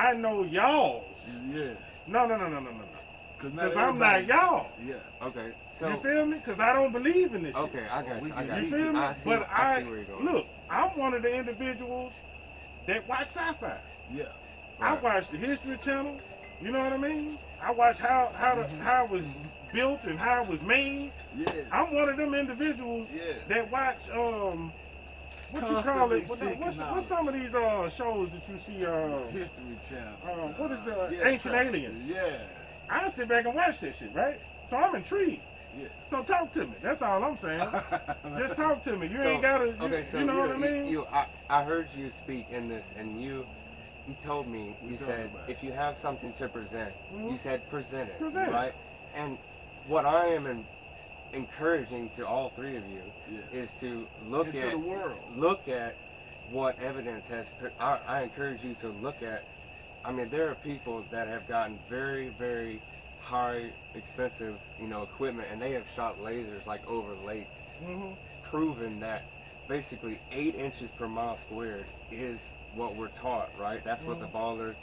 I know y'all's. Yeah. No. Because I'm not y'all. Yeah. Okay. So You feel me? Because I don't believe in this shit. okay, I got you. I got You you. feel me? I see But where you're going. look, I'm one of the individuals that watch sci-fi. Yeah. I Right. watch the History Channel. You know what I mean? I watch how it was built and how it was made. Yeah. I'm one of them individuals Yeah. that watch what you call Constantly it? seeking What's knowledge. some of these shows that you see? History Channel. What is yeah, Ancient Aliens? Yeah. I sit back and watch that shit, right? So I'm intrigued. Yeah. So talk to me. That's all I'm saying. Just talk to me. You So, ain't gotta. Okay, so you know what I mean? I heard you speak in this, and you told me, you said, if you have something to present, you said present it, Present it. right? And what I am encouraging to all three of you is to look Into at the world. look at what evidence has. I encourage you to look at. I mean, there are people that have gotten very, very high, expensive, equipment, and they have shot lasers like over lakes, proving that basically 8 inches per mile squared is what we're taught, right? That's what the baller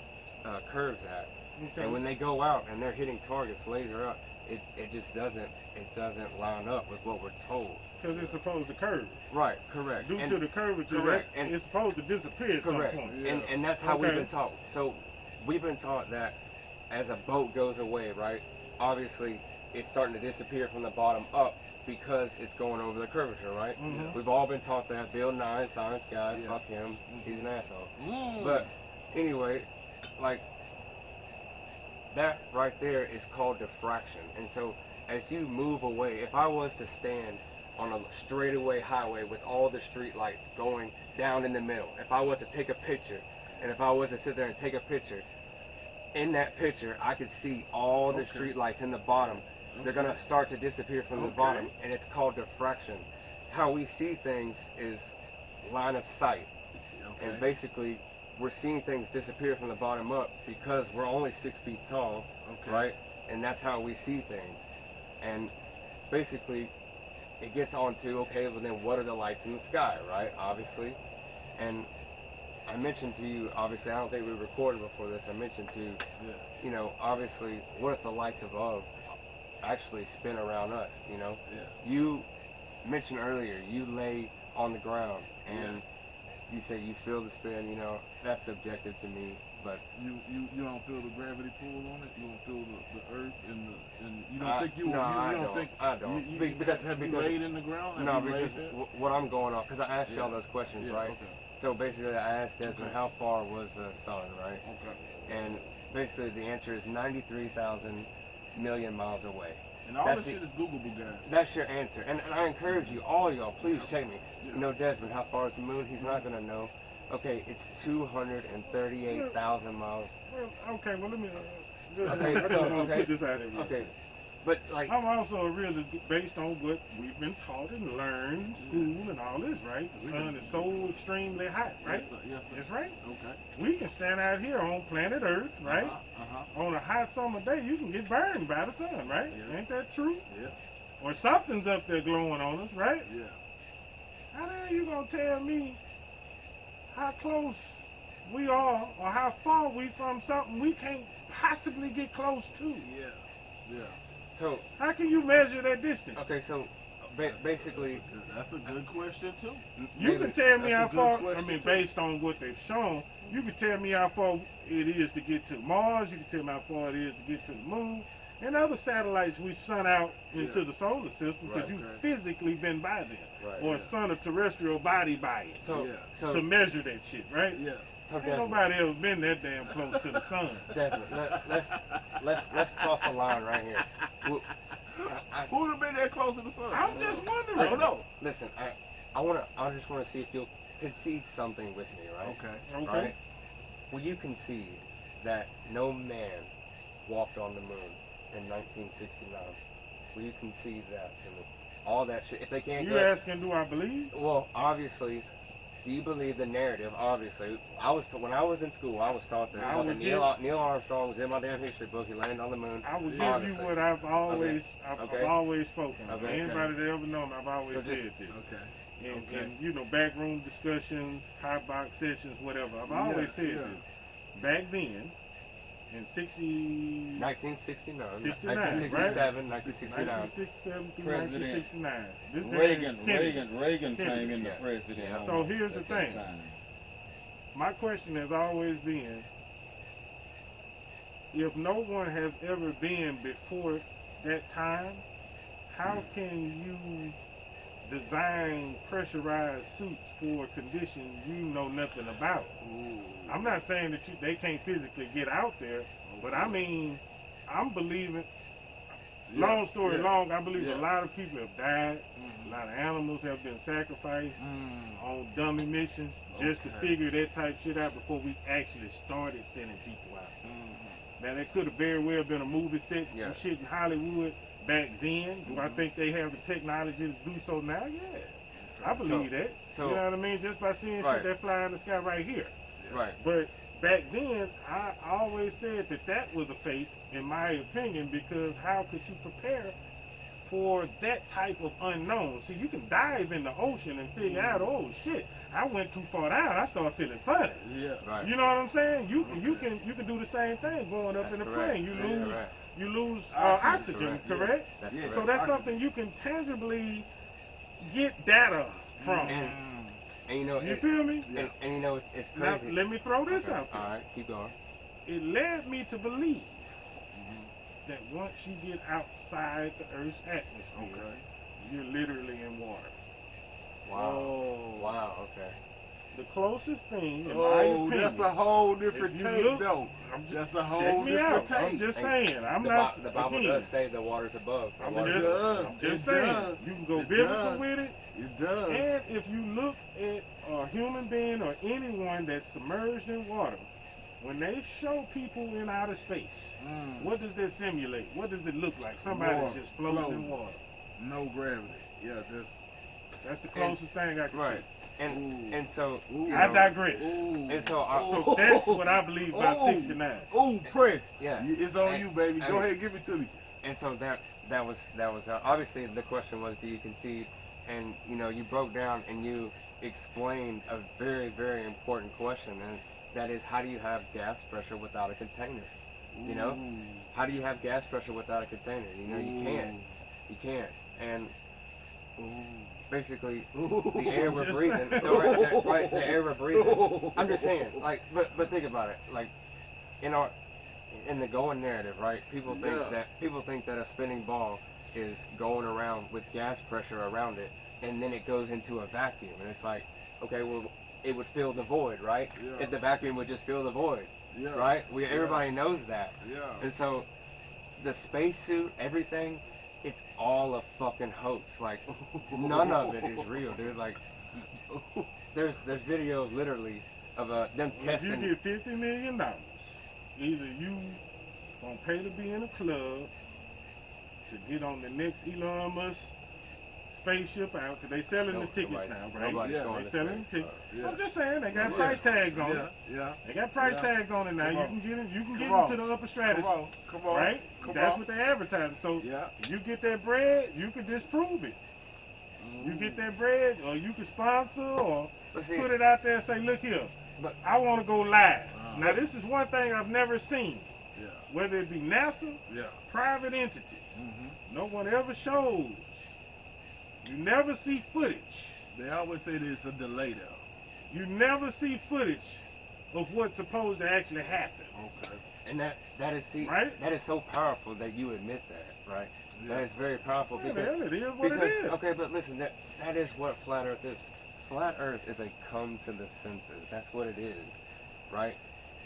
curves at. Okay. And when they go out and they're hitting targets laser up, it just doesn't line up with what we're told. Because it's supposed to curve. Right, correct. Due to the curvature, correct. And it's supposed to disappear at correct. some point. Yeah. And that's how we've Okay. been taught. So we've been taught that as a boat goes away, right? Obviously, it's starting to disappear from the bottom up because it's going over the curvature, right? Mhm. We've all been taught that. Bill Nye, science guy, Yeah. fuck him, he's an asshole. Mm. But anyway, like that right there is called diffraction. And so as you move away, if I was to stand on a straightaway highway with all the street lights going down in the middle, if I was to take a picture, and if I was to sit there and take a picture, in that picture I could see all the street lights in the bottom. They're gonna start to disappear from the bottom, and it's called diffraction. How we see things is line of sight. And basically we're seeing things disappear from the bottom up because we're only 6 feet tall, right? And that's how we see things. And basically it gets on to, okay, well then what are the lights in the sky, right? Obviously. And I mentioned to you, obviously, I don't think we recorded before this, I mentioned to you, obviously, what if the lights above actually spin around us, Yeah. You mentioned earlier, you lay on the ground and you say you feel the spin, that's subjective to me, but You don't feel the gravity pull on it. You don't feel the earth and you don't think you. No, I don't don't. think. I don't. Have you laid in the ground? No, Have you because laid there? what I'm going off, because I asked you all those questions, right? Okay. So basically, I asked Desmond how far was the sun, right? Okay. And basically, the answer is 93,000 million miles away. And all That's this shit is Googleable, guys. That's your answer. And I encourage you, all y'all, please check me. Desmond, how far is the moon? He's not going to know. Okay, it's 238,000 miles. Well, okay, well let me. Okay, I just so, want to okay. put this out there. Okay, but like, I'm also a realist based on what we've been taught and learned, school and all this, right? The sun is so extremely hot, right? Yes, sir. That's right. Okay. We can stand out here on planet Earth, right? On a hot summer day, you can get burned by the sun, right? Yeah. Ain't that true? Yeah. Or something's up there glowing on us, right? Yeah. How the hell you gonna tell me how close we are or how far we from something we can't possibly get close to? Yeah. Yeah. so, How can you measure that distance? okay, so basically, That's a good question too. You can tell me That's how a good far, question, too. based on what they've shown, you can tell me how far it is to get to Mars, you can tell me how far it is to get to the moon, and other satellites we sent out into the solar system because you've physically been by them, or sent a terrestrial body by it so to measure that shit, right? Yeah. so Ain't Desmond, nobody ever been that damn close to the sun. Desmond, let's cross a line right here. Well, Who would have been that close to the sun? I'm just wondering. I don't know. Listen, I just want to see if you'll concede something with me, right? Okay. Okay. Right? Will you concede that no man walked on the moon in 1969? Will you concede that to me? All that shit. If they can't You go, asking, do I believe? well, obviously, do you believe the narrative? Obviously, when I was in school, I was taught that I would Neil Armstrong was in my damn history book. He landed on the moon. I will give Obviously. you what I've always, Okay. I've always spoken. Okay. Anybody that ever known, I've always So just- said this. Okay. And backroom discussions, hot box sessions, whatever. I've always said this. back then, in 1969, 69, 1967, 1969. 1967 through President 1969. This Reagan Kennedy. came into Yeah. president. Yeah. So here's the at that thing. time. My question has always been, if no one has ever been before that time, how can you design pressurized suits for conditions you know nothing about? Ooh. I'm not saying that they can't physically get out there, but I mean, I'm believing, Yeah, long story yeah, long, I believe yeah. a lot of people have died, Mhm. a lot of animals have been sacrificed Mm. on dummy missions just to Okay. figure that type shit out before we actually started sending people out. Mhm. Now, there could have very well been a movie set, Yeah. some shit in Hollywood back then. Do I Mhm. think they have the technology to do so now? Yeah. I believe that. So- you know what I mean? Just by seeing Right. shit that fly in the sky right here. Right. But back then, I always said that was a fake, in my opinion, because how could you prepare for that type of unknown? See, you can dive in the ocean and figure out, oh shit, I went too far down. I started feeling funny. Yeah. Right. You know what I'm saying? You can do the same thing going up That's in a correct. plane. You Yeah, lose Right. you lose Oxygen, oxygen, correct. correct? That's Yeah. correct. So that's Oxygen. something you can tangibly get data from. And- Mm. And you know, You it, feel me? and you know, it's Now, crazy. let me throw this Okay. out there. All right, keep going. It led me to believe Mhm. that once you get outside the Earth's atmosphere, Okay. you're literally in water. Wow. Oh. Wow. Okay. The closest thing, in my Oh, opinion, that's a whole different if you take, look- though. I'm just, That's a check whole me different out. I'm take. just Hey, saying. I'm the, not. the Bible again, does say the water's above. The I'm water's just, does. I'm just It saying. does. You can go It biblical does. with it. It does. And if you look at a human being or anyone that's submerged in water, when they show people in outer space, Mm. what does that simulate? What does it look like? Somebody's Water, just floating in floating. water. No gravity. Yeah, That's the closest thing I can Right. see. And so Ooh. you I know, digress. Ooh. And so I- So that's what I believe about Ooh. 69. Ooh, Press. Yeah. It's on And- you, baby. Go and- ahead, give it to me. And so that was obviously the question was, do you concede? And you know, you broke down and you explained a very, very important question, and that is, how do you have gas pressure without a container? You know? Ooh. How do you have gas pressure without a container? You know, you can't. You can't. And basically, the air we're Just breathing, saying. right, the air we're breathing. I'm just saying, like, but think about it, like, in the going narrative, right? People think that a spinning ball is going around with gas pressure around it, and then it goes into a vacuum, and it's like, okay, well, it would fill the void, right? Yeah. If the vacuum would just fill the void, Yeah. right? Everybody knows that, Yeah. and so the spacesuit, everything, it's all a fucking hoax. Like, none of it is real, dude. Like, there's videos literally of them If testing. you get $50 million, either you gonna pay to be in a club to get on the next Elon Musk spaceship out, because they selling the tickets now, right? Nobody's Yeah, going They to selling the space. tickets. Yeah. I'm just saying, they got Yeah. price tags on Yeah. it. Yeah. They got price Yeah. tags on it now. Come You on. can get in, you can Come get on. into the upper stratus, Come on. Come on. right? Come That's on. what they advertising. So Yeah. if you get that bread, you can disprove it. You get that bread, or you can sponsor, or But see, put it out there and say, look here, But- I want to go live. Uh-huh. Now this is one thing I've never seen, Yeah. whether it be NASA, Yeah. private entities. Mm-hmm. No one ever shows. You never see footage. They always say there's a delay though. You never see footage of what's supposed to actually happen. Okay. and that is Right? that is so powerful that you admit that, right? That is very powerful Yeah, because hell, it is what because it is. okay, but listen, that is what flat Earth is. Flat Earth is a come to the senses. That's what it is, right?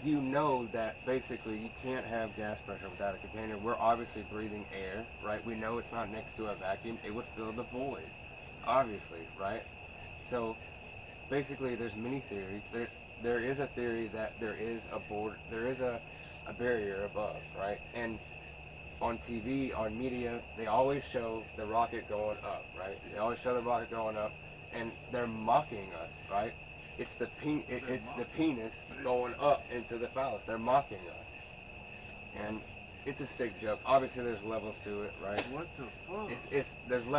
You know that basically you can't have gas pressure without a container. We're obviously breathing air, right? We know it's not next to a vacuum. It would fill the void, obviously, right? So basically, there's many theories. There is a theory that there is a barrier above, right? And on TV, on media, they always show the rocket going up, right? They always show the rocket going up, and they're mocking us, right? It's the penis going up into the phallus. They're mocking us, and it's a sick joke. Obviously, there's levels to it, right? What the fuck? There's levels.